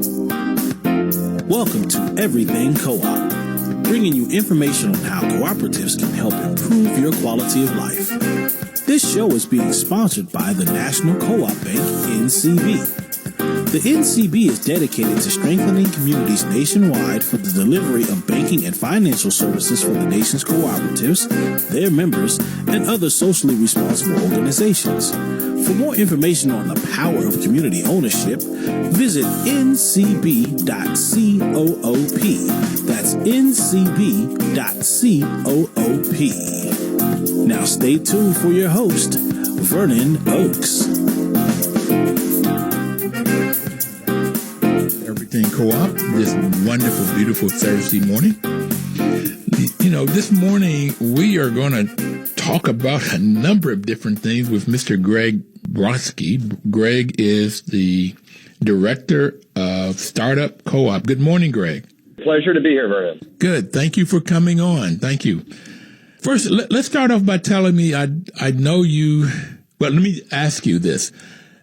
Welcome to Everything Co-op, bringing you information on how cooperatives can help improve your quality of life. This show is being sponsored by the National Co-op Bank, NCB. The NCB is dedicated to strengthening communities nationwide for the delivery of banking and financial services for the nation's cooperatives, their members, and other socially responsible organizations. For more information on the power of community ownership, visit ncb.coop. That's ncb.coop. Now stay tuned for your host, Vernon Oakes. Everything Co-op, this wonderful, beautiful Thursday morning. You know, this morning we are going to talk about a number of different things with Mr. Greg Brodsky. Greg is the Director of Startup Co-op. Good morning, Greg. Pleasure to be here, Vernon. Good. Thank you for coming on. Thank you. First, let's start off by telling me, I know you, well, let me ask you this.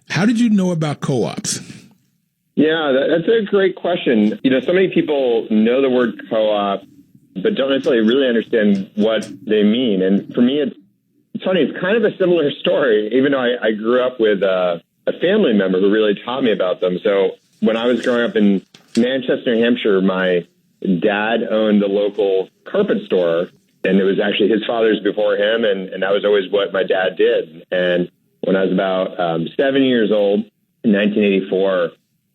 How did you know about co-ops? Yeah, that's a great question. You know, so many people know the word co-op, but don't necessarily really understand what they mean. And for me, it's funny. It's kind of a similar story, even though I grew up with a family member who really taught me about them. So when I was growing up in Manchester, New Hampshire, my dad owned the local carpet store, and it was actually his father's before him, and that was always what my dad did. And when I was about 7 years old, in 1984,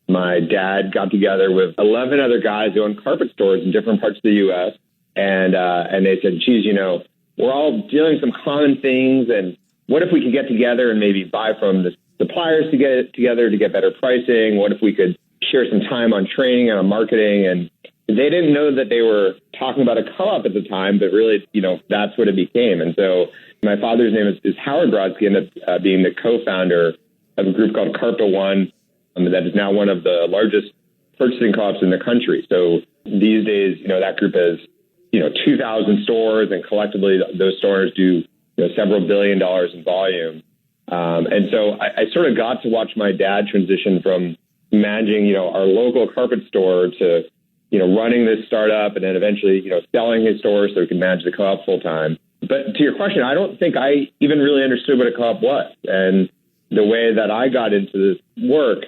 my dad got together with 11 other guys who owned carpet stores in different parts of the U.S., and they said, geez, you know, we're all dealing some common things, and what if we could get together and maybe buy from the suppliers to get together to get better pricing? What if we could share some time on training and on marketing? And they didn't know that they were talking about a co-op at the time, but really, you know, that's what it became. And so my father's name is Howard Brodsky, ended up being the co-founder of a group called Carpa One, that is now one of the largest purchasing co-ops in the country. So these days, you know, that group has, you know, 2,000 stores, and collectively those stores do, you know, several $1 billion in volume. And so I sort of got to watch my dad transition from managing, you know, our local carpet store to, you know, running this startup, and then eventually, you know, selling his store so he could manage the co-op full time. But to your question, I don't think I even really understood what a co-op was. And the way that I got into this work,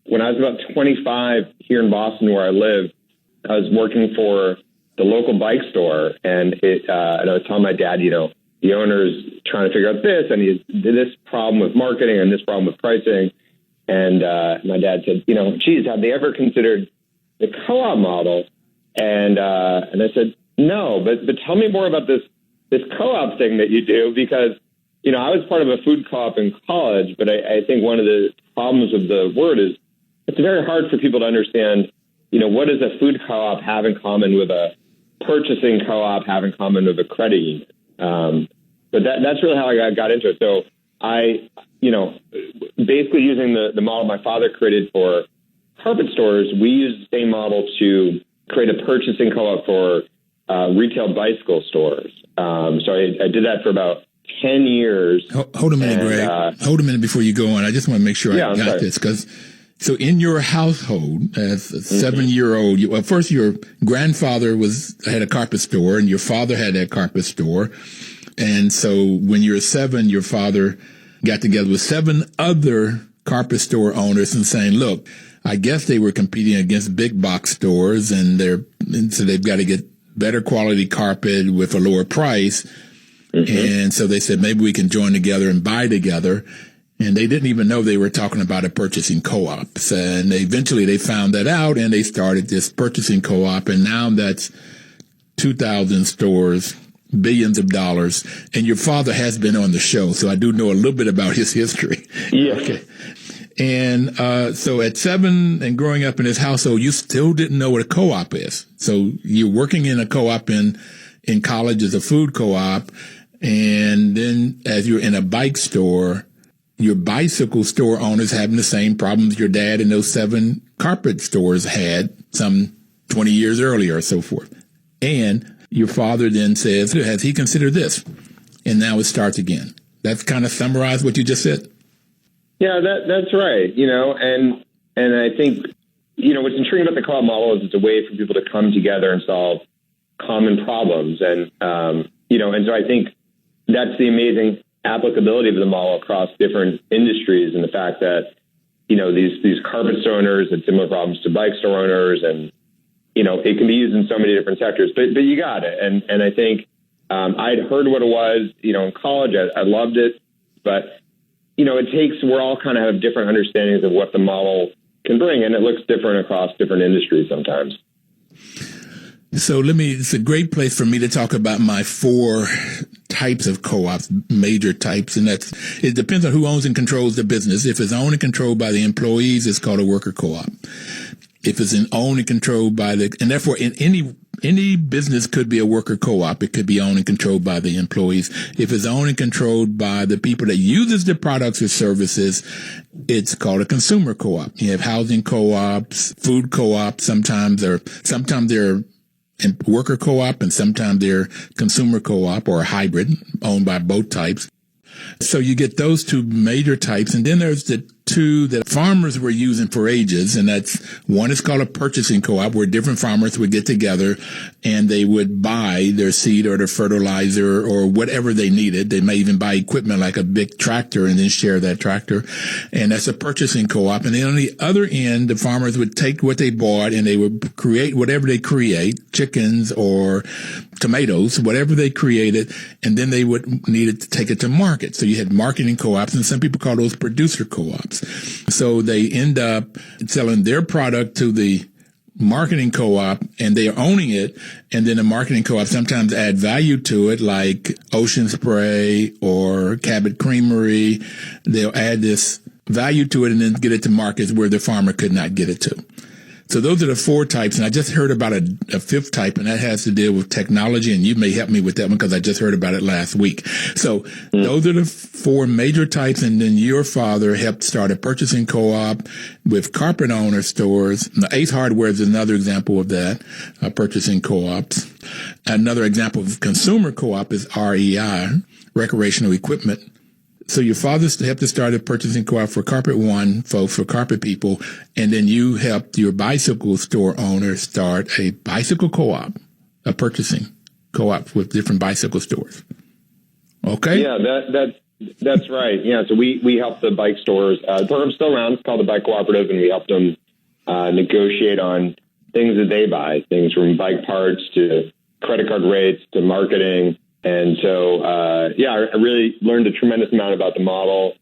when I was about 25 here in Boston where I live, I was working for the local bike store, and I was telling my dad, you know, the owner's trying to figure out this, and he did this problem with marketing and this problem with pricing. And my dad said, you know, geez, have they ever considered the co-op model? And I said, no, but tell me more about this co-op thing that you do, because, you know, I was part of a food co-op in college, but I think one of the problems of the word is it's very hard for people to understand, you know, what does a food co-op have in common with a purchasing co-op, have in common with a credit union. But that's really how I got into it. So I, you know, basically using the model my father created for carpet stores, we used the same model to create a purchasing co-op for retail bicycle stores. So I did that for about 10 years. Hold a minute, Greg. Hold a minute before you go on. I just want to make sure I got this, because so in your household, as a 7-year-old, first your grandfather had a carpet store, and your father had that carpet store. And so when you were 7, your father got together with 7 other carpet store owners and saying, look, I guess they were competing against big box stores, and so they've got to get better quality carpet with a lower price. And so they said, maybe we can join together and buy together. And they didn't even know they were talking about a purchasing co-op. And eventually they found that out, and they started this purchasing co-op. And now that's 2,000 stores, billions of dollars. And your father has been on the show, so I do know a little bit about his history. Yeah. Okay. And so at 7 and growing up in his household, you still didn't know what a co-op is. So you're working in a co-op in college as a food co-op. And then as you're in a bike store, your bicycle store owners having the same problems your dad and those 7 carpet stores had some 20 years earlier or so forth. And your father then says, has he considered this? And now it starts again. That's kind of summarized what you just said. Yeah, that's right. You know, and I think what's intriguing about the co-op model is it's a way for people to come together and solve common problems. And so I think that's the amazing applicability of the model across different industries, and the fact that, these carpet store owners had similar problems to bike store owners, and, it can be used in so many different sectors, but you got it. And I think, I'd heard what it was, in college. I loved it, but, we're all kind of have different understandings of what the model can bring, and it looks different across different industries sometimes. So it's a great place for me to talk about my 4 types of co-ops, major types, and it depends on who owns and controls the business. If it's owned and controlled by the employees, it's called a worker co-op. If it's owned and controlled by and therefore in any business could be a worker co-op. It could be owned and controlled by the employees. If it's owned and controlled by the people that uses the products or services, it's called a consumer co-op. You have housing co-ops, food co-ops. Sometimes they're worker co-op, and sometimes they're consumer co-op or a hybrid owned by both types. So you get those 2 major types. And then there's the 2 that farmers were using for ages. And one is called a purchasing co-op, where different farmers would get together and they would buy their seed or their fertilizer or whatever they needed. They may even buy equipment like a big tractor and then share that tractor. And that's a purchasing co-op. And then on the other end, the farmers would take what they bought and they would create whatever they create, chickens or tomatoes, whatever they created, and then they would need to take it to market. So you had marketing co-ops, and some people call those producer co-ops. So they end up selling their product to the marketing co-op, and they are owning it, and then the marketing co-op sometimes add value to it, like Ocean Spray or Cabot Creamery. They'll add this value to it and then get it to markets where the farmer could not get it to. So those are the 4 types, and I just heard about a 5th type, and that has to deal with technology, and you may help me with that one because I just heard about it last week. So those are the 4 major types, and then your father helped start a purchasing co-op with carpet owner stores. The Ace Hardware is another example of that, purchasing co-ops. Another example of consumer co-op is REI, recreational equipment. So your father helped to start a purchasing co-op for Carpet One folks, for carpet people, and then you helped your bicycle store owner start a bicycle co-op, a purchasing co-op with different bicycle stores. Okay? Yeah, that's right. Yeah, so we help the bike stores. The program's still around. It's called the Bike Cooperative, and we help them negotiate on things that they buy, things from bike parts to credit card rates to marketing. And so, I really learned a tremendous amount about the model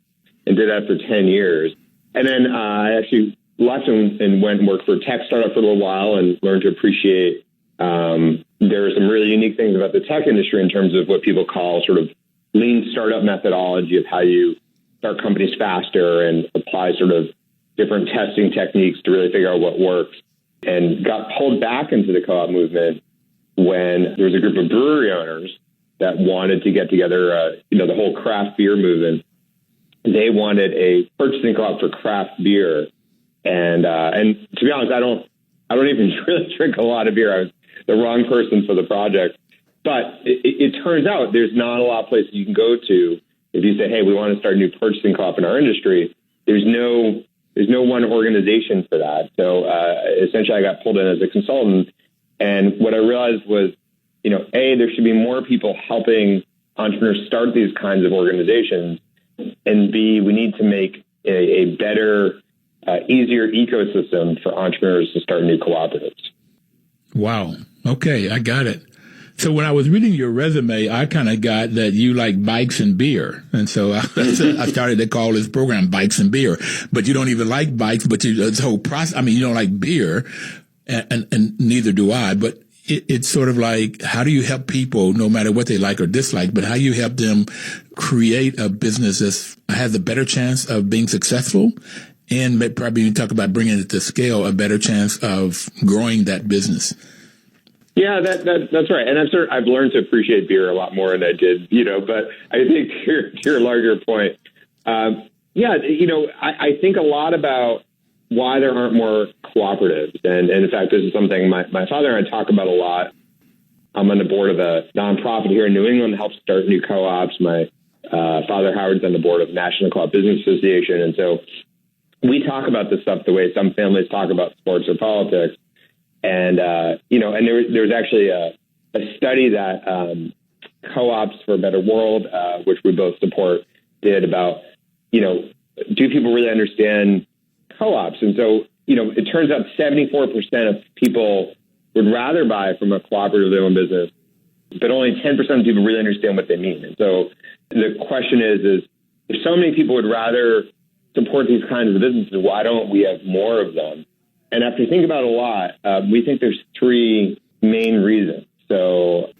and did that for 10 years. And then I actually left and went and worked for a tech startup for a little while and learned to appreciate there are some really unique things about the tech industry in terms of what people call sort of lean startup methodology of how you start companies faster and apply sort of different testing techniques to really figure out what works. And got pulled back into the co-op movement when there was a group of brewery owners that wanted to get together, the whole craft beer movement. They wanted a purchasing co-op for craft beer. And to be honest, I don't even really drink a lot of beer. I was the wrong person for the project. But it turns out there's not a lot of places you can go to if you say, hey, we want to start a new purchasing co-op in our industry. There's no one organization for that. So essentially I got pulled in as a consultant. And what I realized was, A, there should be more people helping entrepreneurs start these kinds of organizations. And B, we need to make a better, easier ecosystem for entrepreneurs to start new cooperatives. Wow. Okay, I got it. So when I was reading your resume, I kind of got that you like bikes and beer. And so I started to call this program Bikes and Beer. But you don't even like bikes, but this whole process, you don't like beer, and neither do I. But it's sort of like, how do you help people, no matter what they like or dislike, but how you help them create a business that has a better chance of being successful, and probably you talk about bringing it to scale, a better chance of growing that business. Yeah, that's right. And I've learned to appreciate beer a lot more than I did, but I think to your larger point, I think a lot about why there aren't more cooperatives. And in fact, this is something my father and I talk about a lot. I'm on the board of a nonprofit here in New England that helps start new co-ops. My father Howard's on the board of National Co-op Business Association. And so we talk about this stuff the way some families talk about sports or politics. And, and there was actually a study that Co-ops for a Better World, which we both support, did about, do people really understand co-ops? And so, it turns out 74% of people would rather buy from a cooperatively owned business, but only 10% of people really understand what they mean. And so the question is if so many people would rather support these kinds of businesses, why don't we have more of them? And after thinking about it a lot, we think there's three main reasons. So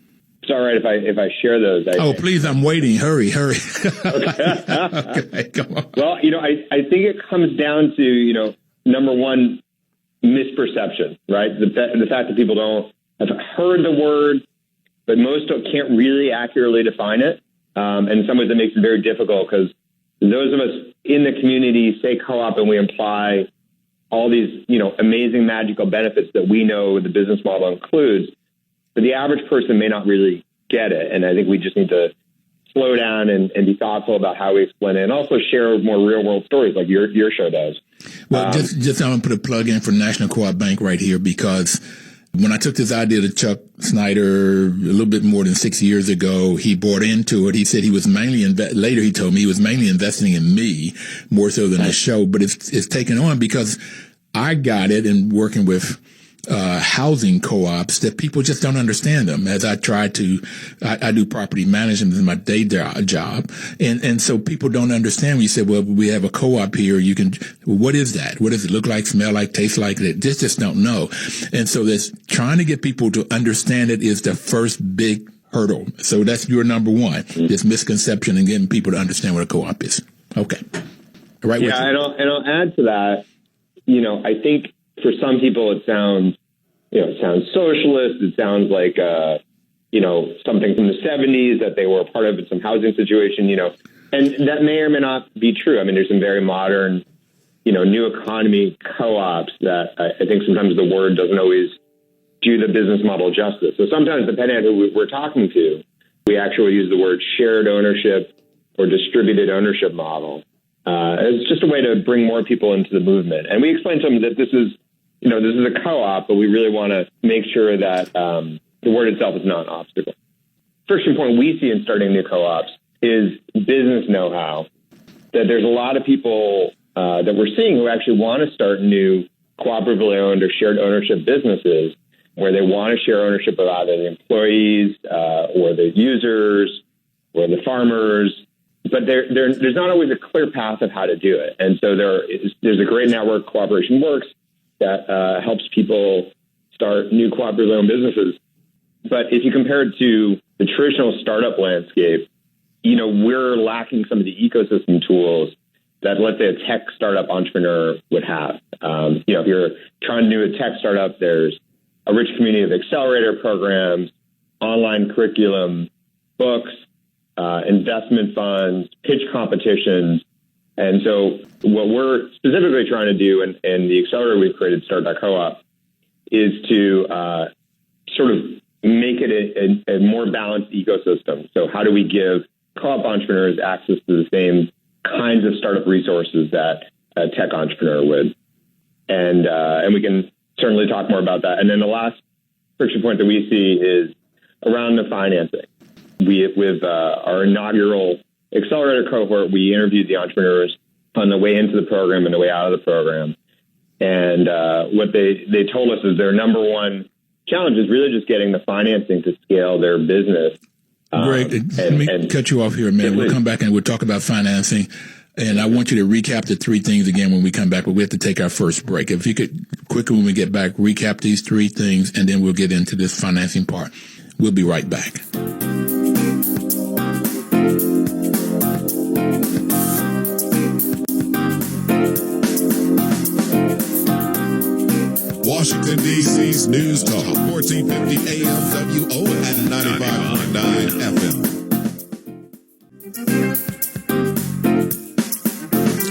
it's all right if I share those. Please, I'm waiting. Hurry. Okay. Okay, come on. Well, I think it comes down to, number one, misperception, right? The fact that people don't have heard the word, but most can't really accurately define it. And in some ways that makes it very difficult because those of us in the community say co-op and we imply all these, amazing magical benefits that we know the business model includes, but the average person may not really get it. And I think we just need to slow down and be thoughtful about how we explain it and also share more real world stories like your show does. Well, just I'm going to put a plug in for National Co-op Bank right here because when I took this idea to Chuck Snyder a little bit more than 6 years ago, he bought into it. He said he was mainly later he told me he was mainly investing in me more so than the show, but it's taken on because I got it in working with housing co-ops that people just don't understand them. As I try to, I do property management in my day job. And so people don't understand when you say, well, we have a co-op here. What is that? What does it look like, smell like, taste like? They just don't know. And so that's trying to get people to understand it is the first big hurdle. So that's your number one, this misconception and getting people to understand what a co-op is. Okay. Right. Yeah. And I'll add to that, I think, for some people, it sounds socialist. It sounds like, something from the 70s that they were a part of in some housing situation, and that may or may not be true. I mean, there's some very modern, new economy co-ops that I think sometimes the word doesn't always do the business model justice. So sometimes, depending on who we're talking to, we actually use the word shared ownership or distributed ownership model. It's just a way to bring more people into the movement. And we explain to them that this is a co-op, but we really want to make sure that the word itself is not an obstacle. First important we see in starting new co-ops is business know-how. That there's a lot of people that we're seeing who actually want to start new cooperatively owned or shared ownership businesses where they want to share ownership of either the employees or the users or the farmers. But there's not always a clear path of how to do it. And so there's a great network, Cooperation Works, that helps people start new cooperatively owned businesses. But if you compare it to the traditional startup landscape, we're lacking some of the ecosystem tools that, let's say, a tech startup entrepreneur would have. If you're trying to do a tech startup, there's a rich community of accelerator programs, online curriculum, books, investment funds, pitch competitions. And so what we're specifically trying to do and the accelerator we've created, Start.coop, is to sort of make it a more balanced ecosystem. So how do we give co-op entrepreneurs access to the same kinds of startup resources that a tech entrepreneur would? And we can certainly talk more about that. And then the last friction point that we see is around the financing. With our inaugural accelerator cohort, we interviewed the entrepreneurs on the way into the program and the way out of the program. And what they told us is their number one challenge is really just getting the financing to scale their business. Great. Let me cut you off here, man. We'll come back and we'll talk about financing. And I want you to recap the three things again when we come back, but we have to take our first break. If you could quickly, when we get back, recap these three things, and then we'll get into this financing part. We'll be right back. Washington, D.C.'s News Talk, 1450 AM WO and 95.9 FM.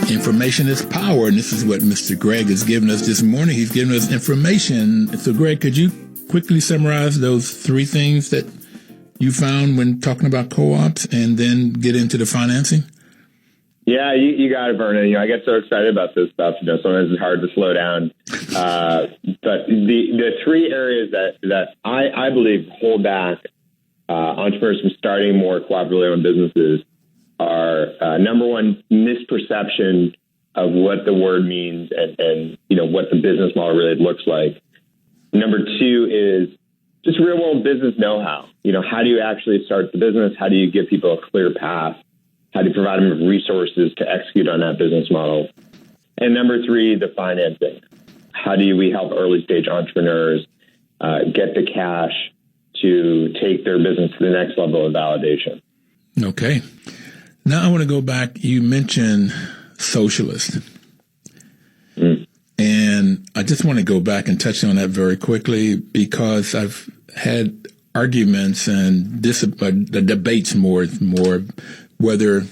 Information is power, and this is what Mr. Greg has given us this morning. He's given us information. So, Greg, could you quickly summarize those three things that you found when talking about co-ops and then get into the financing? Yeah, you got it, Vernon. I get so excited about this stuff. Sometimes it's hard to slow down. But the three areas that I believe hold back entrepreneurs from starting more cooperatively owned businesses are number one, misperception of what the word means and what the business model really looks like. Number two is just real world business know-how. How do you actually start the business? How do you give people a clear path? How do you provide them with resources to execute on that business model? And number three, the financing. How do we help early stage entrepreneurs get the cash to take their business to the next level of validation? Okay. Now I want to go back. You mentioned Socialist. And I just want to go back and touch on that very quickly because I've had arguments and debates more whether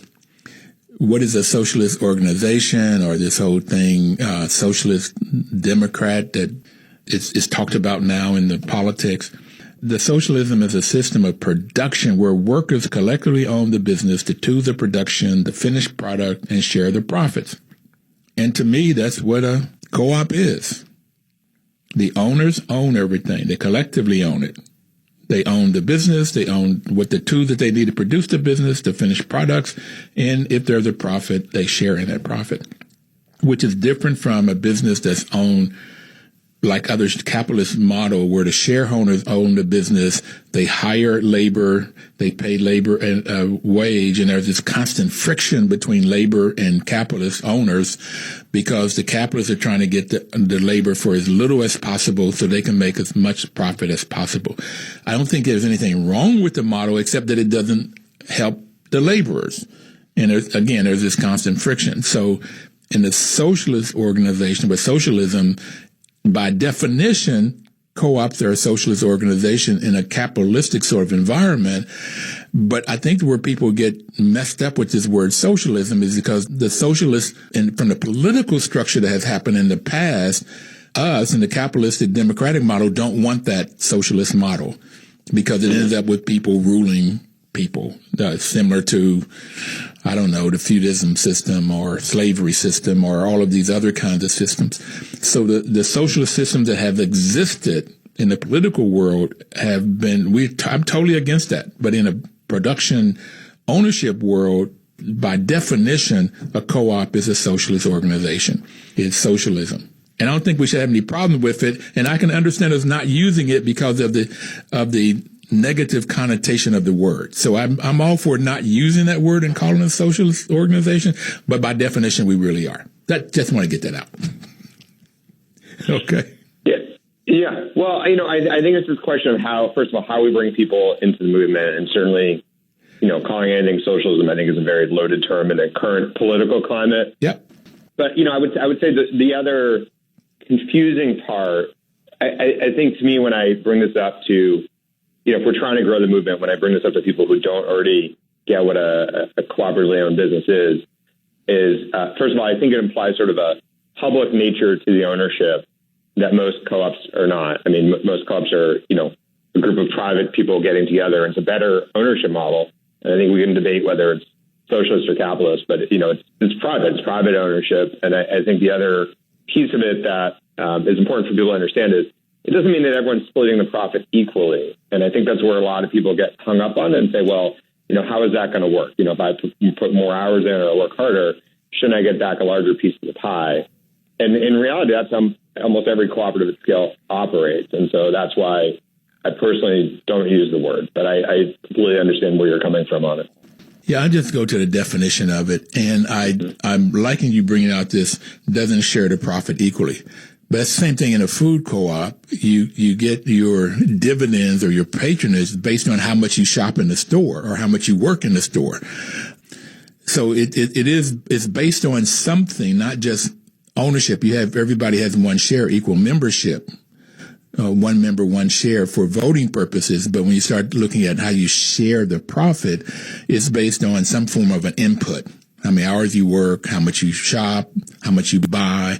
what is a socialist organization or this whole thing, socialist Democrat that is talked about now in the politics. The socialism is a system of production where workers collectively own the business, the tools of production, the finished product, and share the profits. And to me, that's what a co-op is. The owners own everything. They collectively own it. They own the business. They own what the tools that they need to produce the business, the finished products. And if there's a profit, they share in that profit, which is different from a business that's owned like other capitalist model where the shareholders own the business, they hire labor, they pay labor and wage, and there's this constant friction between labor and capitalist owners because the capitalists are trying to get the labor for as little as possible so they can make as much profit as possible. I don't think there's anything wrong with the model except that it doesn't help the laborers. And there's this constant friction. So in the socialist organization, with socialism, by definition, co-ops are a socialist organization in a capitalistic sort of environment. But I think where people get messed up with this word socialism is because the socialists, and from the political structure that has happened in the past, us in the capitalistic democratic model don't want that socialist model because it ends up with people ruling people, similar to, I don't know, the feudalism system or slavery system or all of these other kinds of systems. So the socialist systems that have existed in the political world have been, I'm totally against that. But in a production ownership world, by definition, a co-op is a socialist organization. It's socialism. And I don't think we should have any problem with it. And I can understand us not using it because of the negative connotation of the word. So I'm all for not using that word and calling it a socialist organization, but by definition, we really are. Just want to get that out. Okay. Yeah. Well, I think it's this question of how we bring people into the movement, and certainly, calling anything socialism, I think, is a very loaded term in the current political climate. Yep. But, I would say that the other confusing part, I think to me, when I bring this up to, if we're trying to grow the movement, when I bring this up to people who don't already get what a cooperatively owned business is first of all, I think it implies sort of a public nature to the ownership that most co-ops are not. I mean, most co-ops are, a group of private people getting together. It's a better ownership model. And I think we can debate whether it's socialist or capitalist, but, it's private. It's private ownership. And I think the other piece of it that is important for people to understand is it doesn't mean that everyone's splitting the profit equally. And I think that's where a lot of people get hung up on and say, well, how is that going to work? If I put more hours in or work harder, shouldn't I get back a larger piece of the pie? And in reality, that's almost every cooperative at scale operates. And so that's why I personally don't use the word, but I completely understand where you're coming from on it. Yeah, I just go to the definition of it. And I'm liking you bringing out this doesn't share the profit equally. But it's the same thing in a food co-op. You get your dividends or your patronage based on how much you shop in the store or how much you work in the store. So it's based on something, not just ownership. Everybody has one share, equal membership, one member, one share for voting purposes. But when you start looking at how you share the profit, it's based on some form of an input. How many hours you work, how much you shop, how much you buy,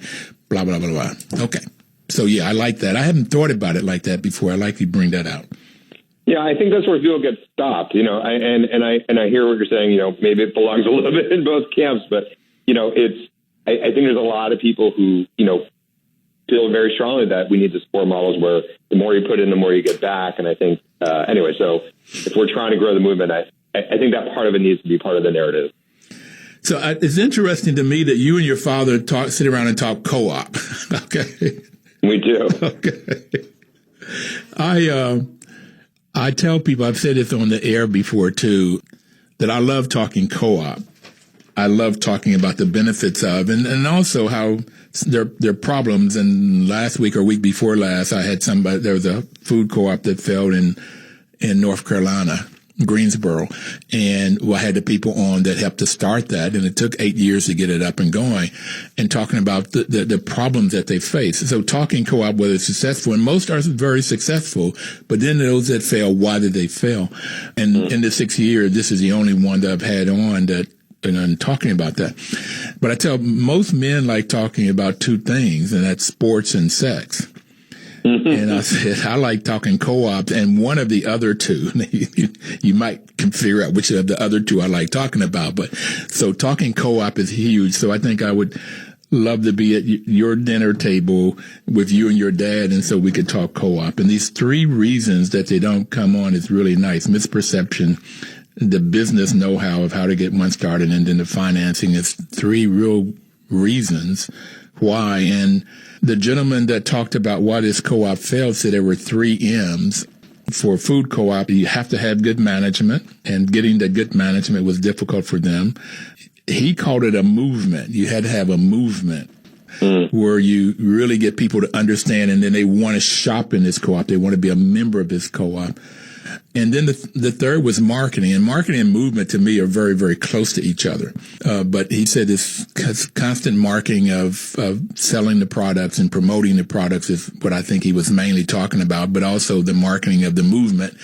blah, blah, blah, blah. Okay. So, yeah, I like that. I hadn't thought about it like that before. I like you bring that out. Yeah, I think that's where people get stopped, and I hear what you're saying, maybe it belongs a little bit in both camps, but, I think there's a lot of people who, feel very strongly that we need to support models where the more you put in, the more you get back. And I think, so if we're trying to grow the movement, I think that part of it needs to be part of the narrative. So it's interesting to me that you and your father sit around and talk co-op. Okay. We do. Okay. I tell people, I've said this on the air before too, that I love talking co-op. I love talking about the benefits of, and also how there are problems. And last week or week before last, I had there was a food co-op that failed in North Carolina, Greensboro. And I had the people on that helped to start that. And it took 8 years to get it up and going, and talking about the problems that they face. So talking co-op, whether it's successful, and most are very successful, but then those that fail, why did they fail? And in the 6 years, this is the only one that I've had on that, and talking about that. But I tell most men like talking about two things, and that's sports and sex. And I said, I like talking co-ops, and one of the other two, you might can figure out which of the other two I like talking about. But so talking co-op is huge. So I think I would love to be at your dinner table with you and your dad, and so we could talk co-op. And these three reasons that they don't come on is really nice. Misperception, the business know-how of how to get one started, and then the financing is three real reasons why. And the gentleman that talked about why this co-op failed said there were 3 M's. For food co-op, you have to have good management, and getting that good management was difficult for them. He called it a movement. You had to have a movement where you really get people to understand, and then they want to shop in this co-op. They want to be a member of this co-op. And then the third was marketing. And marketing and movement, to me, are very, very close to each other. But he said this constant marketing of selling the products and promoting the products is what I think he was mainly talking about, but also the marketing of the movement.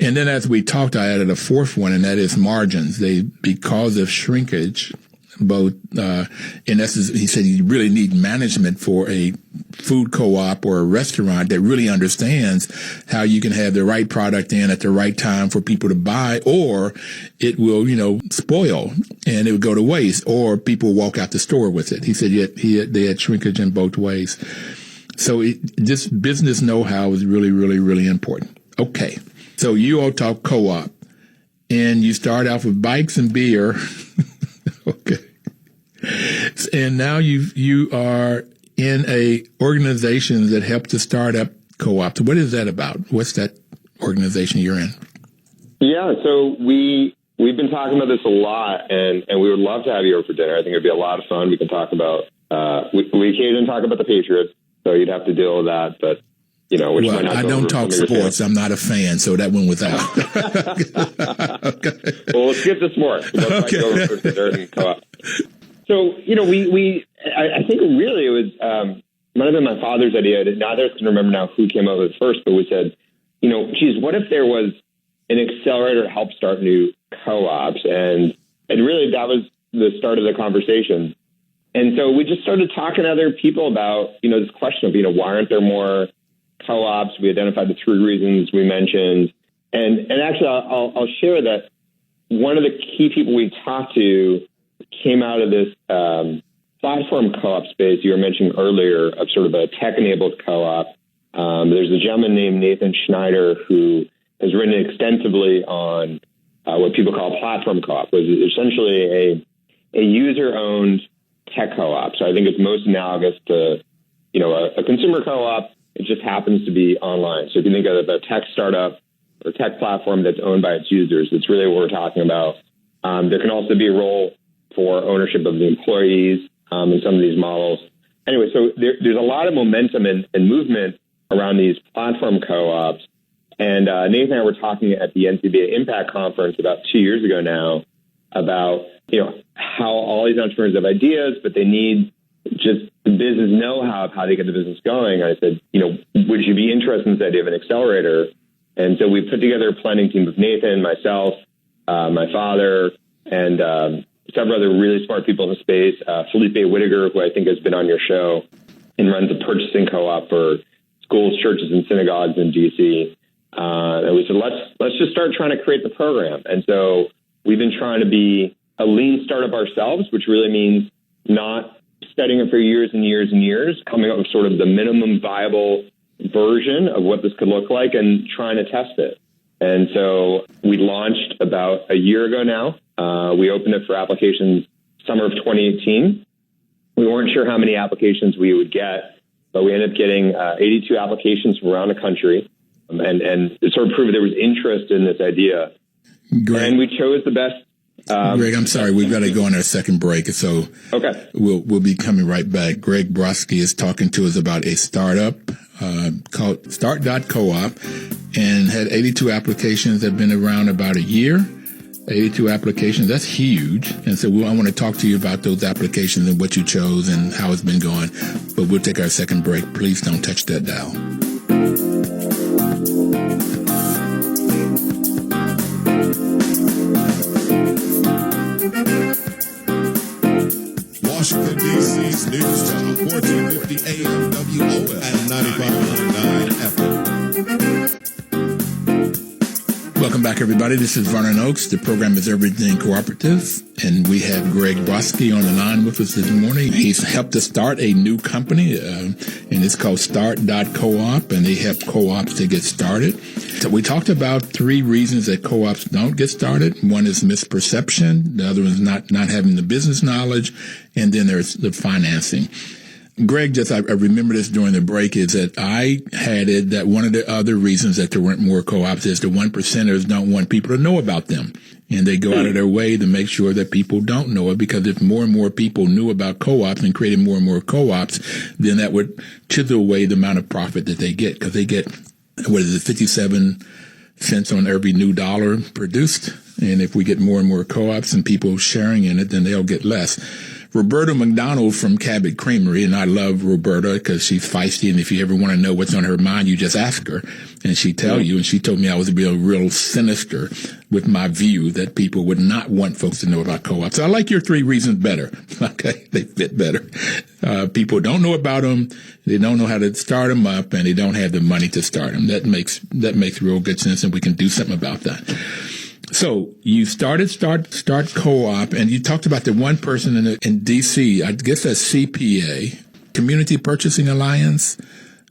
And then as we talked, I added a fourth one, and that is margins. Because of shrinkage, both, in essence, he said you really need management for a food co-op or a restaurant that really understands how you can have the right product in at the right time for people to buy, or it will, spoil and it would go to waste, or people walk out the store with it. He said they had shrinkage in both ways. So this business know-how is really, really, really important. Okay. So you all talk co-op, and you start off with bikes and beer. Okay. And now you are in a organization that helped to start up co-ops. What is that about? What's that organization you're in? Yeah, so we've been talking about this a lot, and we would love to have you over for dinner. I think it'd be a lot of fun. We can talk about we occasionally talk about the Patriots, so you'd have to deal with that. But I don't talk sports. I'm not a fan, so that went without. Okay. Well, let's get to sports. So, I think really it was, might have been my father's idea. Neither of us can remember now who came up with it first, but we said, what if there was an accelerator to help start new co-ops? And really that was the start of the conversation. And so we just started talking to other people about, this question of, why aren't there more co-ops? We identified the 3 reasons we mentioned. And actually, I'll share that one of the key people we talked to came out of this platform co-op space you were mentioning earlier, of sort of a tech-enabled co-op. There's a gentleman named Nathan Schneider who has written extensively on what people call platform co-op, which is essentially a user-owned tech co-op. So I think it's most analogous to, a consumer co-op. It just happens to be online. So if you think of a tech startup or tech platform that's owned by its users, it's really what we're talking about. There can also be a role for ownership of the employees in some of these models. Anyway, so there's a lot of momentum and movement around these platform co-ops. And Nathan and I were talking at the NCBA Impact Conference about 2 years ago now about, how all these entrepreneurs have ideas, but they need just the business know-how of how to get the business going. I said, would you be interested in this idea of an accelerator? And so we put together a planning team with Nathan, myself, my father, and several other really smart people in the space. Felipe Whittaker, who I think has been on your show and runs a purchasing co-op for schools, churches, and synagogues in D.C. And we said, let's just start trying to create the program. And so we've been trying to be a lean startup ourselves, which really means not studying it for years and years and years, coming up with sort of the minimum viable version of what this could look like and trying to test it. And so we launched about a year ago now. We opened it for applications summer of 2018. We weren't sure how many applications we would get, but we ended up getting 82 applications from around the country. And it sort of proved there was interest in this idea. Great. And we chose the best. Greg, I'm sorry, we've got to go on our second break, so okay, we'll be coming right back. Greg Brodsky is talking to us about a startup called Start.coop, and had 82 applications that have been around about a year. 82 applications, that's huge. And so I want to talk to you about those applications and what you chose and how it's been going. But we'll take our second break. Please don't touch that dial. Washington, D.C.'s News Talk, 1450 AM WO and 95.9 FM. Welcome back, everybody. This is Vernon Oakes. The program is Everything Cooperative, and we have Greg Brodsky on the line with us this morning. He's helped us start a new company, and it's called Start.coop, and they help co-ops to get started. So we talked about 3 reasons that co-ops don't get started. One is misperception. The other is not having the business knowledge. And then there's the financing. Greg, I remember this during the break, is that I had it that one of the other reasons that there weren't more co-ops is the 1%ers don't want people to know about them. And they go out of their way to make sure that people don't know it, because if more and more people knew about co-ops and created more and more co-ops, then that would chisel away the amount of profit that they get, because they get, 57 cents on every new dollar produced. And if we get more and more co-ops and people sharing in it, then they'll get less. Roberta McDonald from Cabot Creamery, and I love Roberta because she's feisty, and if you ever want to know what's on her mind, you just ask her, and she'd tell you. And she told me I was real sinister with my view that people would not want folks to know about co-ops. So I like your 3 reasons better. Okay, they fit better. People don't know about them, they don't know how to start them up, and they don't have the money to start them. That makes real good sense, and we can do something about that. So you started Start Co-op, and you talked about the one person in D.C., I guess that's CPA, Community Purchasing Alliance.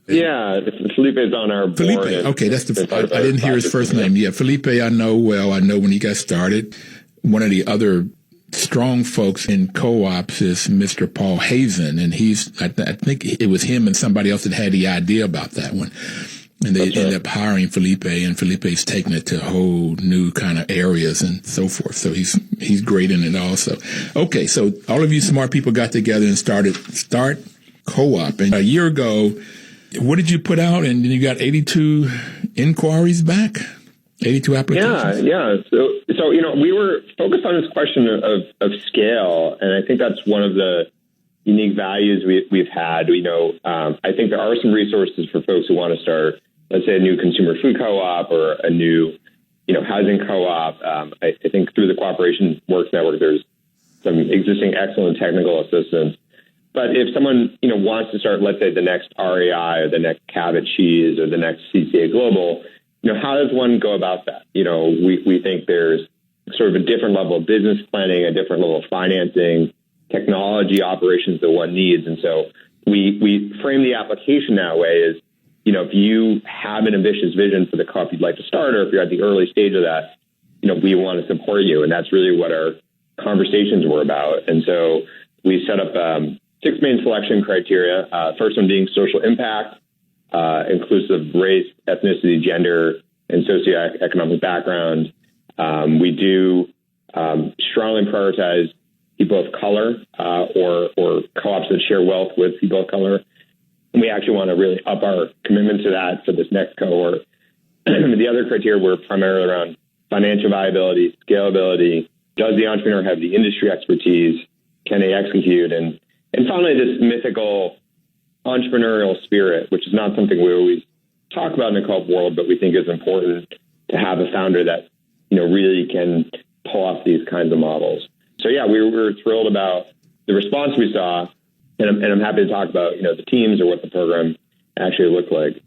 Yeah, Felipe is on our board. Felipe, okay, that's I didn't hear his first name. Yeah, Felipe I know well. I know when he got started. One of the other strong folks in co-ops is Mr. Paul Hazen, and I think it was him and somebody else that had the idea about that one. And they ended up hiring Felipe, and Felipe's taking it to whole new kind of areas and so forth. So he's great in it also. Okay, so all of you smart people got together and started Start Co-op. And a year ago, what did you put out? And then you got 82 inquiries back, 82 applications. Yeah. So we were focused on this question of scale, and I think that's one of the unique values we've had. I think there are some resources for folks who want to start, let's say, a new consumer food co-op or a new, housing co-op. I think through the Cooperation Works Network, there's some existing excellent technical assistance. But if someone, wants to start, let's say, the next REI or the next Cabot Cheese or the next CCA Global, how does one go about that? We think there's sort of a different level of business planning, a different level of financing, technology operations that one needs. And so we frame the application that way is, if you have an ambitious vision for the co-op you'd like to start, or if you're at the early stage of that, we want to support you. And that's really what our conversations were about. And so we set up 6 main selection criteria. First one being social impact, inclusive race, ethnicity, gender, and socioeconomic background. We do strongly prioritize people of color or co-ops that share wealth with people of color. And we actually want to really up our commitment to that for this next cohort. The other criteria were primarily around financial viability, scalability. Does the entrepreneur have the industry expertise? Can they execute? And finally, this mythical entrepreneurial spirit, which is not something we always talk about in the co-op world, but we think is important to have a founder that, really can pull off these kinds of models. So yeah, we were thrilled about the response we saw, and I'm happy to talk about, the teams or what the program actually looked like.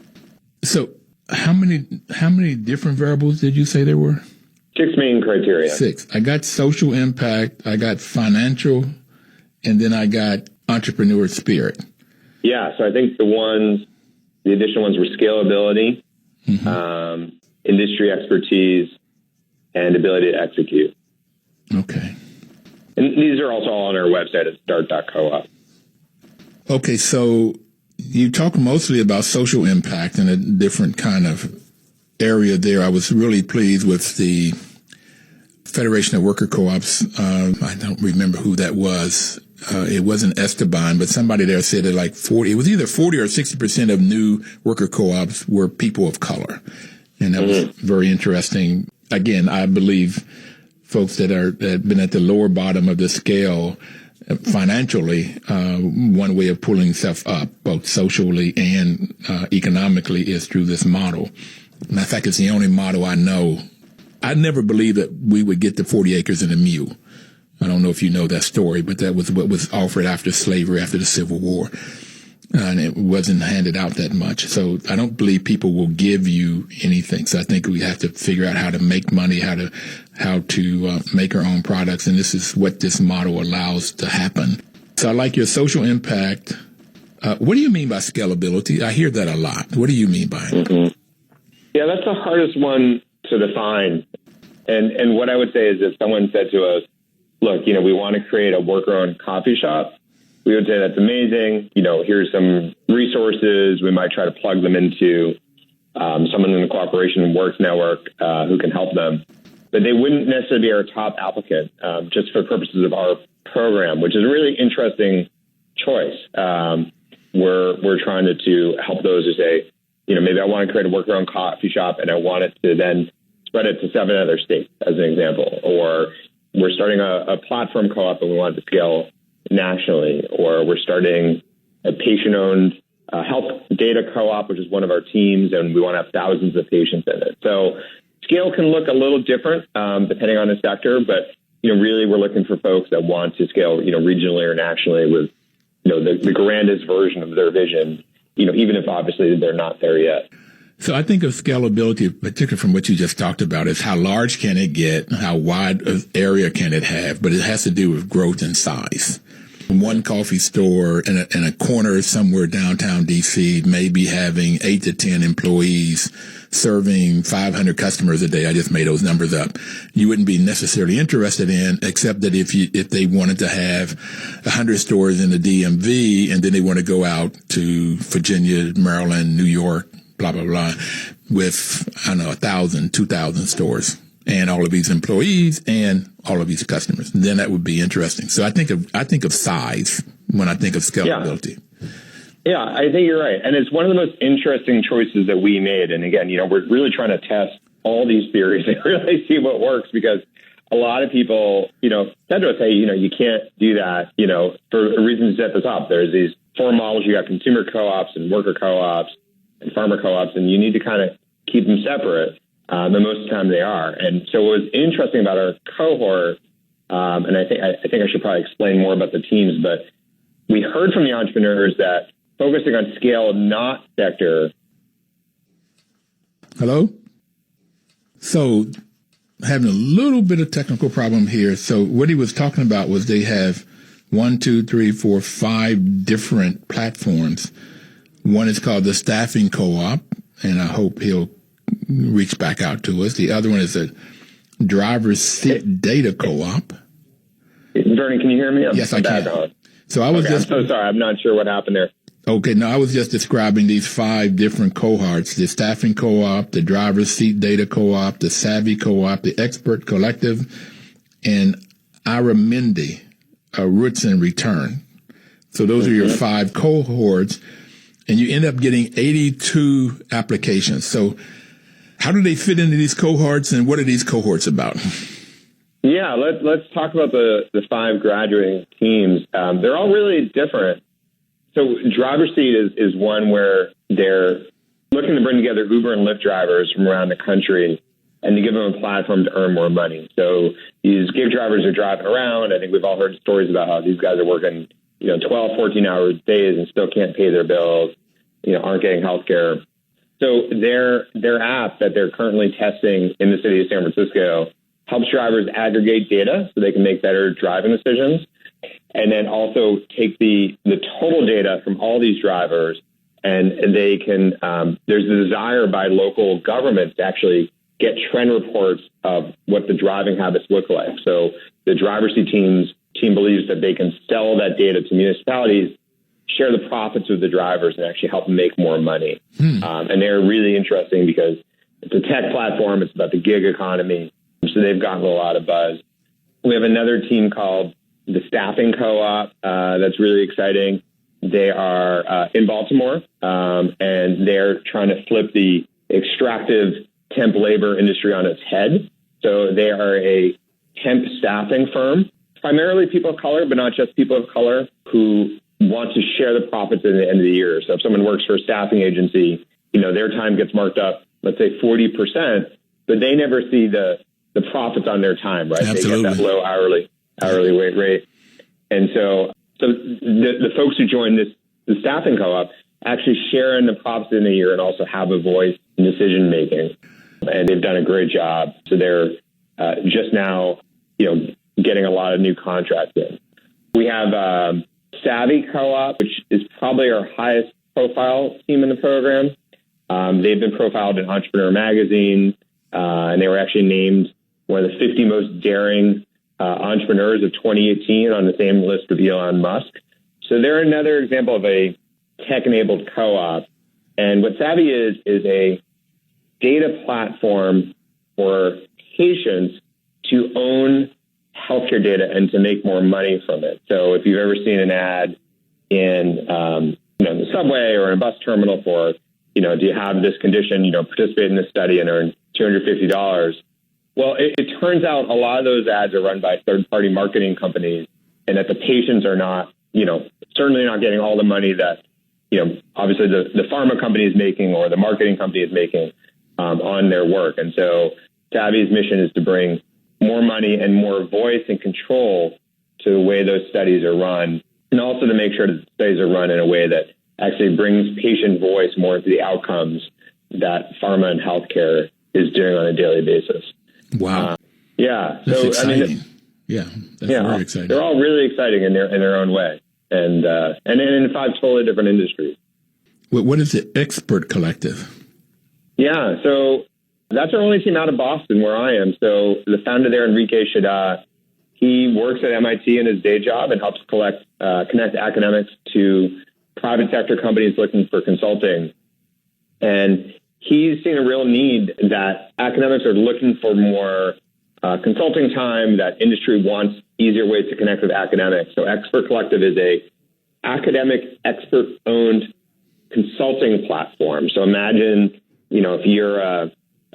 So How many different variables did you say there were? 6 main criteria. 6. I got social impact, I got financial, and then I got entrepreneur spirit. Yeah, so I think the additional ones were scalability, industry expertise, and ability to execute. Okay. And these are also all on our website at Start.coop. Okay, so you talk mostly about social impact in a different kind of area there. I was really pleased with the Federation of Worker Co-ops. I don't remember who that was. It wasn't Esteban, but somebody there said that it was either 40 or 60% of new worker co-ops were people of color. And that was very interesting. Again, I believe folks that have been at the lower bottom of the scale financially, one way of pulling stuff up, both socially and economically, is through this model. Matter of fact, it's the only model I know. I never believed that we would get to 40 acres and a mule. I don't know if you know that story, but that was what was offered after slavery, after the Civil War. And it wasn't handed out that much. So I don't believe people will give you anything. So I think we have to figure out how to make money, how to make our own products. And this is what this model allows to happen. So I like your social impact. What do you mean by scalability? I hear that a lot. What do you mean by it? Mm-hmm. Yeah, that's the hardest one to define. And what I would say is if someone said to us, look, we want to create a worker-owned coffee shop, we would say that's amazing. Here's some resources. We might try to plug them into someone in the Cooperation Works Network who can help them. But they wouldn't necessarily be our top applicant just for purposes of our program, which is a really interesting choice. We're trying to help those who say, maybe I want to create a worker-owned coffee shop and I want it to then spread it to 7 other states, as an example. Or we're starting a platform co-op and we want it to scale nationally. Or we're starting a patient-owned health data co-op, which is one of our teams, and we want to have thousands of patients in it. So scale can look a little different depending on the sector, but really we're looking for folks that want to scale regionally or nationally with the grandest version of their vision, even if obviously they're not there yet. So I think of scalability, particularly from what you just talked about, is how large can it get, how wide an area can it have, but it has to do with growth and size. One coffee store in a corner somewhere downtown D.C. may be having 8 to 10 employees serving 500 customers a day. I just made those numbers up. You wouldn't be necessarily interested in, except that if they wanted to have 100 stores in the DMV and then they want to go out to Virginia, Maryland, New York, blah, blah, blah, with, 1,000, 2,000 stores and all of these employees and all of these customers. Then that would be interesting. So I think of size when I think of scalability. Yeah, I think you're right. And it's one of the most interesting choices that we made. And again, we're really trying to test all these theories and really see what works, because a lot of people, said to us, hey, you can't do that, for reasons at the top. There's these 4 models. You got consumer co-ops and worker co-ops and farmer co-ops, and you need to kind of keep them separate. And most of the time they are. And so what was interesting about our cohort, and I think I should probably explain more about the teams, but we heard from the entrepreneurs that focusing on scale, not sector. Hello? So having a little bit of technical problem here. So what he was talking about was they have 1, 2, 3, 4, 5 different platforms. One is called the Staffing Co-op, and I hope he'll reach back out to us. The other one is a driver's seat data co-op. Vernon, can you hear me? Yes, I can. So I'm so sorry. I'm not sure what happened there. Okay, no, I was just describing these 5 different cohorts: the Staffing Co-op, the driver's seat data co-op, the Savvy Co-op, the Expert Collective, and Aramendi, Roots and Return. So those are your 5 cohorts, and you end up getting 82 applications. So how do they fit into these cohorts, and what are these cohorts about? Yeah, let's talk about the 5 graduating teams. They're all really different. So driver's seat is one where they're looking to bring together Uber and Lyft drivers from around the country and to give them a platform to earn more money. So these gig drivers are driving around. I think we've all heard stories about how these guys are working 12, 14-hour days and still can't pay their bills, aren't getting health care. So their app that they're currently testing in the city of San Francisco helps drivers aggregate data so they can make better driving decisions, and then also take the total data from all these drivers, and they can, there's a desire by local governments to actually get trend reports of what the driving habits look like. So the driver's team believes that they can sell that data to municipalities, share the profits with the drivers, and actually help them make more money. And they're really interesting because it's a tech platform. It's about the gig economy. So they've gotten a lot of buzz. We have another team called the Staffing Co-op. That's really exciting. They are in Baltimore, and they're trying to flip the extractive temp labor industry on its head. So they are a temp staffing firm, primarily people of color, but not just people of color, who want to share the profits at the end of the year. So if someone works for a staffing agency, their time gets marked up, let's say 40%, but they never see the profits on their time, right? Absolutely. They get that low hourly wage rate. And so the folks who join the staffing co-op actually share in the profits in the year and also have a voice in decision making. And they've done a great job. So they're just now, getting a lot of new contracts in. We have Savvy Co-op, which is probably our highest profile team in the program. They've been profiled in Entrepreneur Magazine, and they were actually named one of the 50 most daring entrepreneurs of 2018 on the same list of Elon Musk. So they're another example of a tech-enabled co-op. And what Savvy is a data platform for patients to own healthcare data and to make more money from it. So if you've ever seen an ad in the subway or in a bus terminal for, do you have this condition, participate in this study and earn $250. Well, it turns out a lot of those ads are run by third-party marketing companies, and that the patients are not, certainly not getting all the money that, obviously the pharma company is making or the marketing company is making on their work. And so Savvy's mission is to bring more money and more voice and control to the way those studies are run, and also to make sure that the studies are run in a way that actually brings patient voice more into the outcomes that pharma and healthcare is doing on a daily basis. Wow. Yeah. That's exciting. That's very exciting. They're all really exciting in their own way. And in 5 totally different industries. What is the Expert Collective? Yeah. So that's our only team out of Boston where I am. So the founder there, Enrique Shada, he works at MIT in his day job and helps connect academics to private sector companies looking for consulting. And he's seen a real need that academics are looking for more consulting time, that industry wants easier ways to connect with academics. So Expert Collective is a academic expert-owned consulting platform. So imagine, if you're a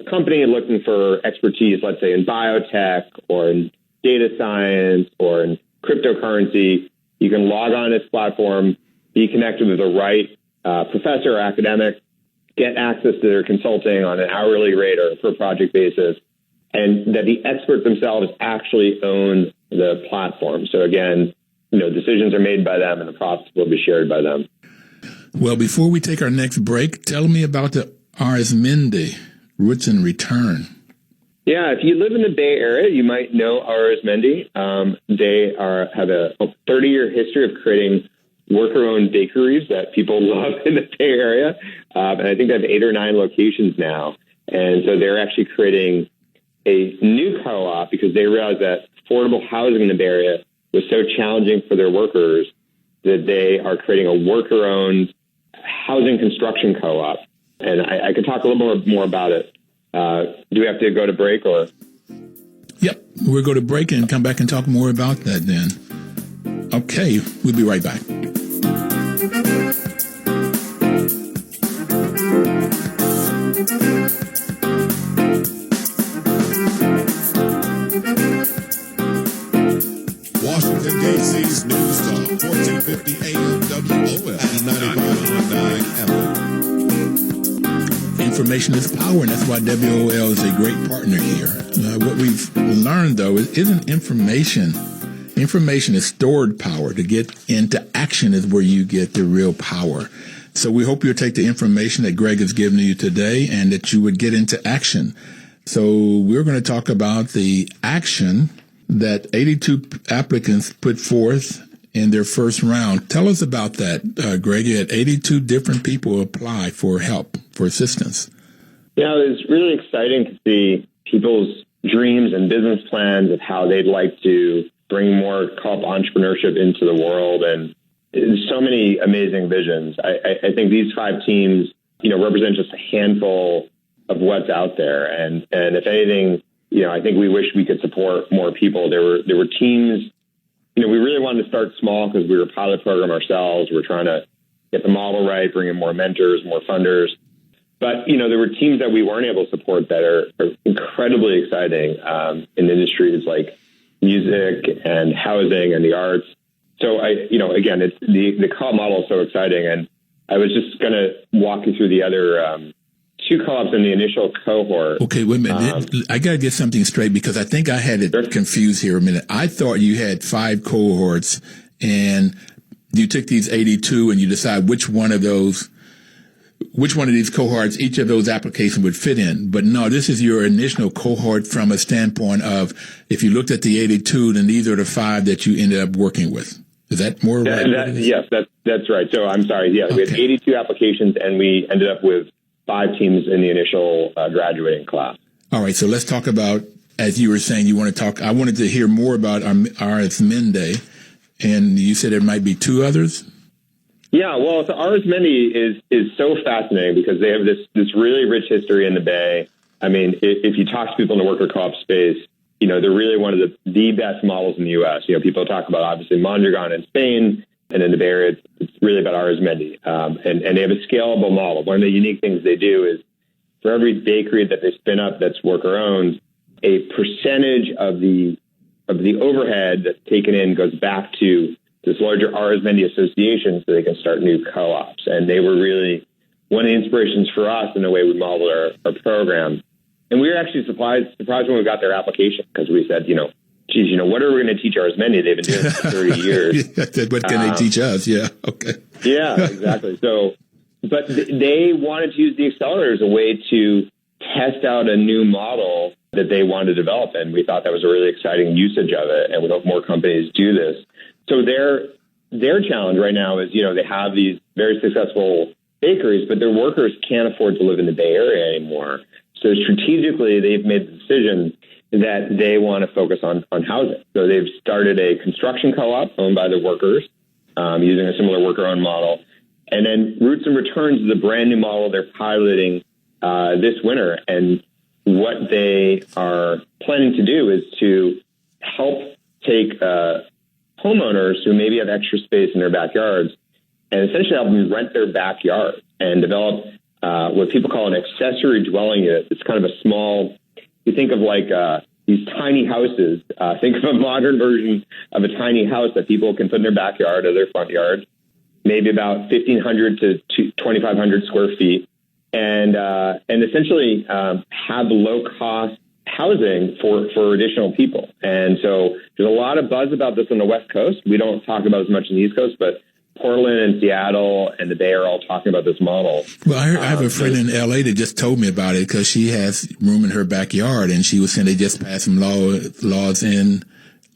company looking for expertise, let's say in biotech or in data science or in cryptocurrency, you can log on this platform, be connected with the right professor or academic, get access to their consulting on an hourly rate or per project basis, and that the experts themselves actually own the platform. So again, decisions are made by them and the profits will be shared by them. Well, before we take our next break, tell me about the Arizmendi Roots and Return. Yeah, if you live in the Bay Area, you might know Arizmendi. They have a 30-year history of creating worker-owned bakeries that people love in the Bay Area. And I think they have 8 or 9 locations now. And so they're actually creating a new co-op because they realized that affordable housing in the Bay Area was so challenging for their workers that they are creating a worker-owned housing construction co-op. And I could talk a little more about it. Do we have to go to break or? Yep, we'll go to break and come back and talk more about that then. Okay, we'll be right back. Washington, D.C.'s News Talk, 1450 AM WOL and 95.9 FM. Information is power, and that's why WOL is a great partner here. What we've learned, though, isn't information. Information is stored power. To get into action is where you get the real power. So we hope you'll take the information that Greg has given you today and that you would get into action. So we're going to talk about the action that 82 applicants put forth in their first round. Tell us about that, Greg. You had 82 different people apply for help, for assistance. Yeah, it was really exciting to see people's dreams and business plans of how they'd like to bring more co-op entrepreneurship into the world. And there's so many amazing visions. I think these 5 teams, represent just a handful of what's out there. And if anything, I think we wish we could support more people. There were teams, we really wanted to start small because we were a pilot program ourselves. We're trying to get the model right, bring in more mentors, more funders. But, there were teams that we weren't able to support that are incredibly exciting in industries like music and housing and the arts. So again, it's the co-op model is so exciting. And I was just going to walk you through the other 2 co-ops in the initial cohort. Okay, wait a minute. I got to get something straight because I think I had it confused here a minute. I thought you had 5 cohorts and you took these 82 and you decide which one of these cohorts, each of those applications would fit in. But no, this is your initial cohort from a standpoint of if you looked at the 82, then these are the 5 that you ended up working with. Is that more right? Yes, that's right. So I'm sorry. Yeah, we had 82 applications and we ended up with 5 teams in the initial graduating class. All right. So let's talk about, as you were saying, I wanted to hear more about RS Mende. And you said there might be 2 others? Yeah, well, so RS Mende is so fascinating because they have this really rich history in the Bay. I mean, if you talk to people in the worker co-op space, they're really one of the best models in the U.S. People talk about obviously Mondragon in Spain, and in the Bay Area, it's really about RS Mende. And they have a scalable model. One of the unique things they do is for every bakery that they spin up that's worker owned, a percentage of the overhead that's taken in goes back to this larger RS Mende association so they can start new co-ops. And they were really one of the inspirations for us in the way we modeled our program. And we were actually surprised when we got their application because we said, what are we going to teach RS Mende? They've been doing it for 30 years. What can they teach us? Yeah, okay. Yeah, exactly. So, but they wanted to use the accelerator as a way to test out a new model that they wanted to develop. And we thought that was a really exciting usage of it. And we hope more companies do this. So their challenge right now is, they have these very successful bakeries, but their workers can't afford to live in the Bay Area anymore. So strategically, they've made the decision that they want to focus on housing. So they've started a construction co-op owned by the workers using a similar worker-owned model. And then Roots and Returns is a brand new model they're piloting this winter. And what they are planning to do is to help take homeowners who maybe have extra space in their backyards and essentially help them rent their backyard and develop what people call an accessory dwelling unit. It's kind of a small, you think of like these tiny houses. Think of a modern version of a tiny house that people can put in their backyard or their front yard, maybe about 1,500 to 2,500 square feet, and essentially have low-cost housing for additional people. And so there's a lot of buzz about this on the West Coast. We don't talk about it as much on the East Coast, but Portland and Seattle and the Bay are all talking about this model. Well, I have a friend in L.A. that just told me about it because she has room in her backyard, and she was saying they just passed some laws in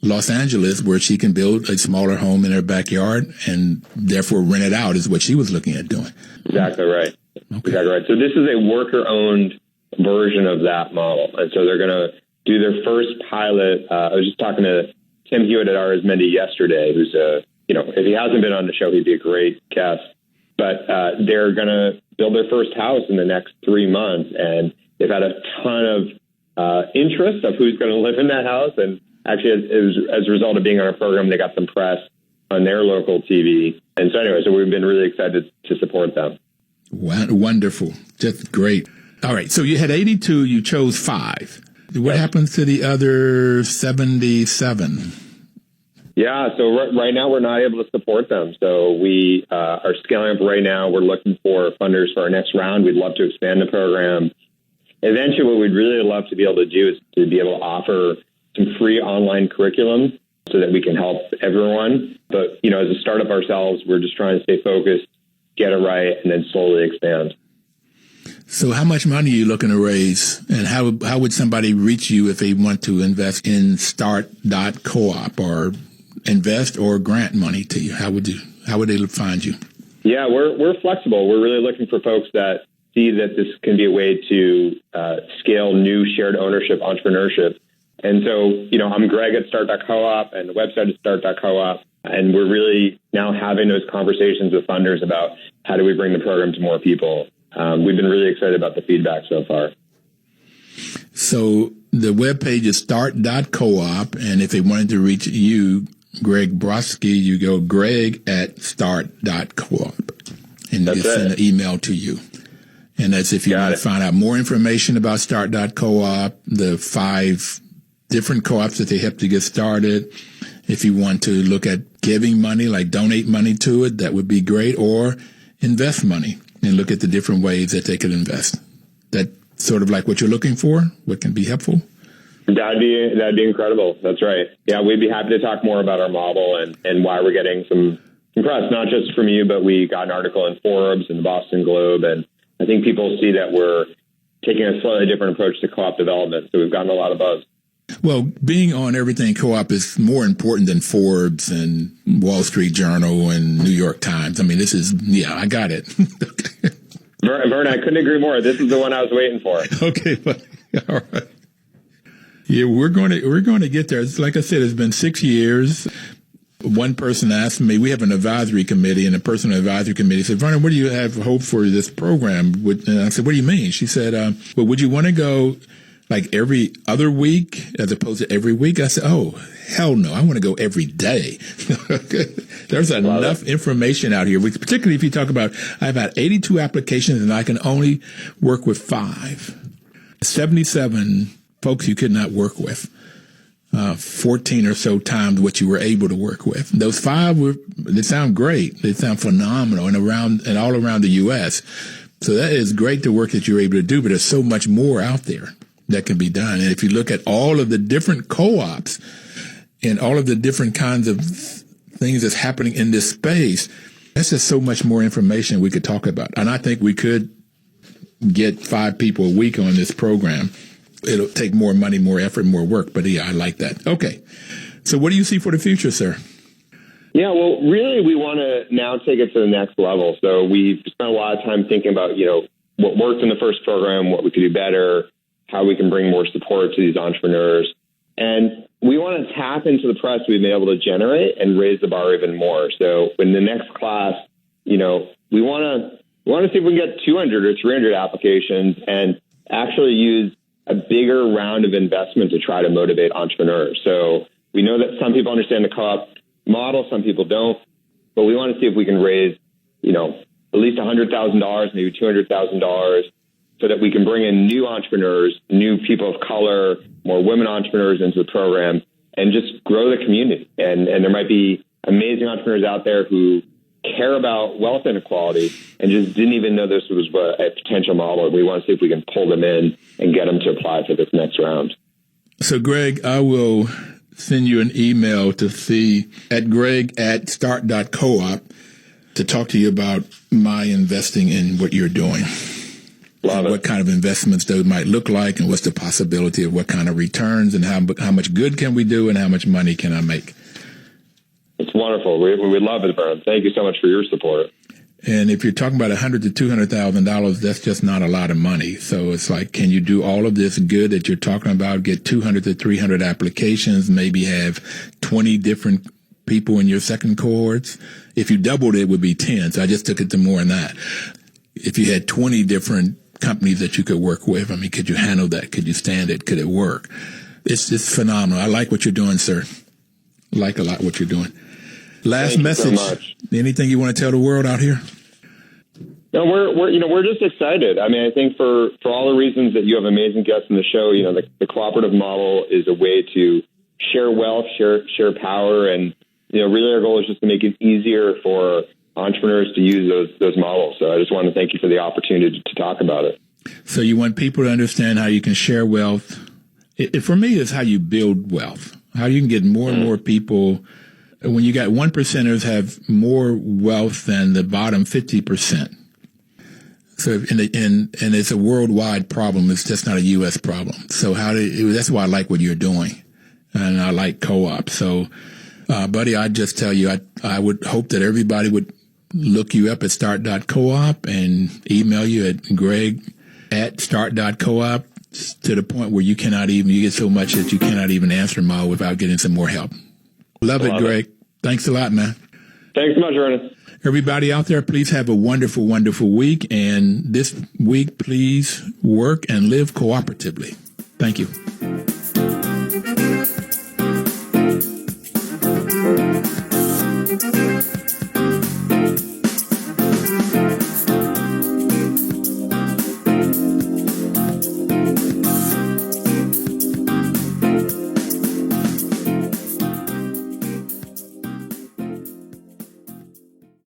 Los Angeles where she can build a smaller home in her backyard and therefore rent it out is what she was looking at doing. Exactly right. Okay. Exactly right. So this is a worker-owned version of that model. And so they're going to do their first pilot. I was just talking to Tim Hewitt at RS Mende yesterday, who's if he hasn't been on the show, he'd be a great guest. But they're going to build their first house in the next 3 months. And they've had a ton of interest of who's going to live in that house. And actually, as a result of being on our program, they got some press on their local TV. And so anyway, so we've been really excited to support them. Wonderful. Just great. All right. So you had 82. You chose 5. What happens to the other 77? Yeah, so right now we're not able to support them. So we are scaling up right now. We're looking for funders for our next round. We'd love to expand the program. Eventually, what we'd really love to be able to do is to be able to offer some free online curriculum so that we can help everyone. But, as a startup ourselves, we're just trying to stay focused get it right, and then slowly expand. So how much money are you looking to raise, and how would somebody reach you if they want to invest in Start.coop or invest or grant money to you? How would they find you? Yeah, we're flexible. We're really looking for folks that see that this can be a way to scale new shared ownership entrepreneurship. And so, I'm Greg at Start.coop, and the website is Start.coop. And we're really now having those conversations with funders about how do we bring the program to more people. We've been really excited about the feedback so far. So the webpage is Start.coop. And if they wanted to reach you, Greg Brodsky, you go Greg at Start.coop. And they send an email to you. And that's if you want to find out more information about Start.coop, the 5 different co-ops that they help to get started. If you want to look at giving money, like donate money to it, that would be great, or invest money and look at the different ways that they could invest. That sort of like what you're looking for, what can be helpful? That'd be incredible. That's right. Yeah, we'd be happy to talk more about our model and why we're getting some press, not just from you, but we got an article in Forbes and the Boston Globe, and I think people see that we're taking a slightly different approach to co-op development, so we've gotten a lot of buzz. Well, being on Everything Co-op is more important than Forbes and Wall Street Journal and New York Times. I mean, this is, I got it. Vern, I couldn't agree more. This is the one I was waiting for. Okay, all right. Yeah, we're going to get there. It's like I said, it's been 6 years. One person asked me, we have an advisory committee, and the person on the advisory committee said, Vernon, what do you have hope for this program? And I said, what do you mean? She said, well, would you want to go like every other week as opposed to every week? I said, oh, hell no. I want to go every day. There's enough information out here, particularly if you talk about, I have about 82 applications and I can only work with 5. 77 folks you could not work with. 14 or so times what you were able to work with. Those 5 they sound great. They sound phenomenal and all around the U.S. So that is great, the work that you're able to do, but there's so much more out there that can be done. And if you look at all of the different co-ops and all of the different kinds of things that's happening in this space, that's just so much more information we could talk about. And I think we could get 5 people a week on this program. It'll take more money, more effort, more work. But yeah, I like that. Okay. So what do you see for the future, sir? Yeah, well, really, we want to now take it to the next level. So we've spent a lot of time thinking about, what worked in the first program, what we could do better, how we can bring more support to these entrepreneurs. And we want to tap into the press we've been able to generate and raise the bar even more. So in the next class, we want to see if we can get 200 or 300 applications and actually use a bigger round of investment to try to motivate entrepreneurs. So we know that some people understand the co-op model, some people don't, but we want to see if we can raise, at least $100,000, maybe $200,000, so that we can bring in new entrepreneurs, new people of color, more women entrepreneurs into the program, and just grow the community. And there might be amazing entrepreneurs out there who care about wealth inequality and just didn't even know this was a potential model. We want to see if we can pull them in and get them to apply for this next round. So, Greg, I will send you an email to see at Greg at Start.coop to talk to you about my investing in what you're doing. What kind of investments those might look like, and what's the possibility of what kind of returns, and how much good can we do, and how much money can I make? It's wonderful. We love it, Vern. Thank you so much for your support. And if you're talking about $100,000 to $200,000, that's just not a lot of money. So it's like, can you do all of this good that you're talking about? Get 200 to 300 applications, maybe have 20 different people in your second cohorts. If you doubled it, it would be 10. So I just took it to more than that. If you had 20 different companies that you could work with, I mean, could you handle that? Could you stand it? Could it work? It's phenomenal. I like what you're doing, sir. I like a lot what you're doing. Last message. So anything you want to tell the world out here? No, we're just excited. I mean, I think for all the reasons that you have amazing guests in the show, the cooperative model is a way to share wealth, share power, and really our goal is just to make it easier for entrepreneurs to use those models. So I just want to thank you for the opportunity to talk about it. So you want people to understand how you can share wealth. For me, it's how you build wealth, how you can get more and more people when you got 1%ers have more wealth than the bottom 50%. So, and it's a worldwide problem. It's just not a U.S. problem. So that's why I like what you're doing. And I like co-op. So, buddy, I'd just tell you, I would hope that everybody would look you up at start.coop and email you at greg@start.coop to the point where you get so much that you cannot even answer them all without getting some more help. Love it, Greg. Thanks a lot, man. Thanks so much, Ernest. Everybody out there, please have a wonderful, wonderful week. And this week, please work and live cooperatively. Thank you.